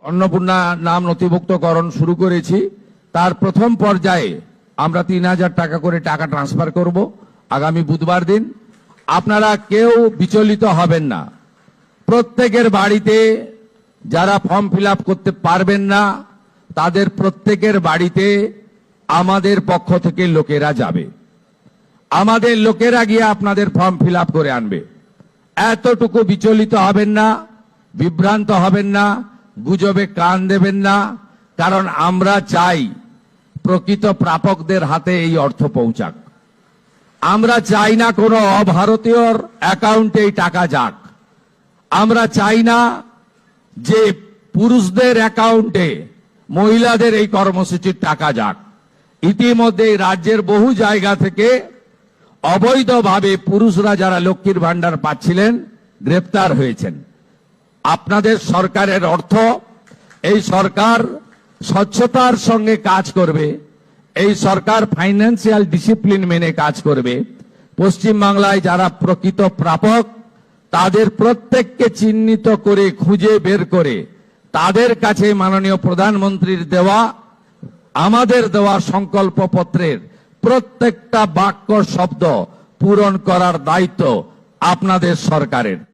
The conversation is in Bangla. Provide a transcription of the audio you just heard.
অন্নপূর্ণা নাম নথিভুক্তকরণ শুরু করেছি। তার প্রথম পর্যায়ে আমরা ৩,০০০ টাকা করে টাকা ট্রান্সফার করব আগামী বুধবার দিন। আপনারা কেউ বিচলিত হবেন না। প্রত্যেকের বাড়িতে যারা ফর্ম ফিল আপ করতে পারবেন না তাদের প্রত্যেকের বাড়িতে আমাদের পক্ষ থেকে লোকেরা যাবে। আমাদের লোকেরা গিয়ে আপনাদের ফর্ম ফিল আপ করে আনবে। এতটুকু বিচলিত হবেন না, বিভ্রান্ত হবেন না, গুজবে কান দেবেন না। কারণ আমরা চাই প্রকৃত প্রাপকদের হাতে এই অর্থ পৌঁছাক। আমরা চাই না কোনো অভারতীয়র অ্যাকাউন্টে এই টাকা যাক। আমরা চাই না যে পুরুষদের অ্যাকাউন্টে মহিলাদের এই কর্মসূচির টাকা যাক। ইতিমধ্যে রাজ্যের বহু জায়গা থেকে অবৈধভাবে পুরুষরা যারা লক্ষ্মীর ভান্ডার পাচ্ছিলেন গ্রেপ্তার হয়েছেন। আপনাদের সরকারের অর্থ, এই সরকার স্বচ্ছতার সঙ্গে কাজ করবে, এই সরকার ফাইন্যান্সিয়াল ডিসিপ্লিন মেনে কাজ করবে। পশ্চিমবাংলায় যারা প্রকৃত প্রাপক তাদের প্রত্যেককে চিহ্নিত করে খুঁজে বের করে তাদের কাছে মাননীয় প্রধানমন্ত্রীর দেওয়া, আমাদের দেওয়া সংকল্পপত্রের প্রত্যেকটা বাক্য শব্দ পূরণ করার দায়িত্ব আপনাদের সরকারের।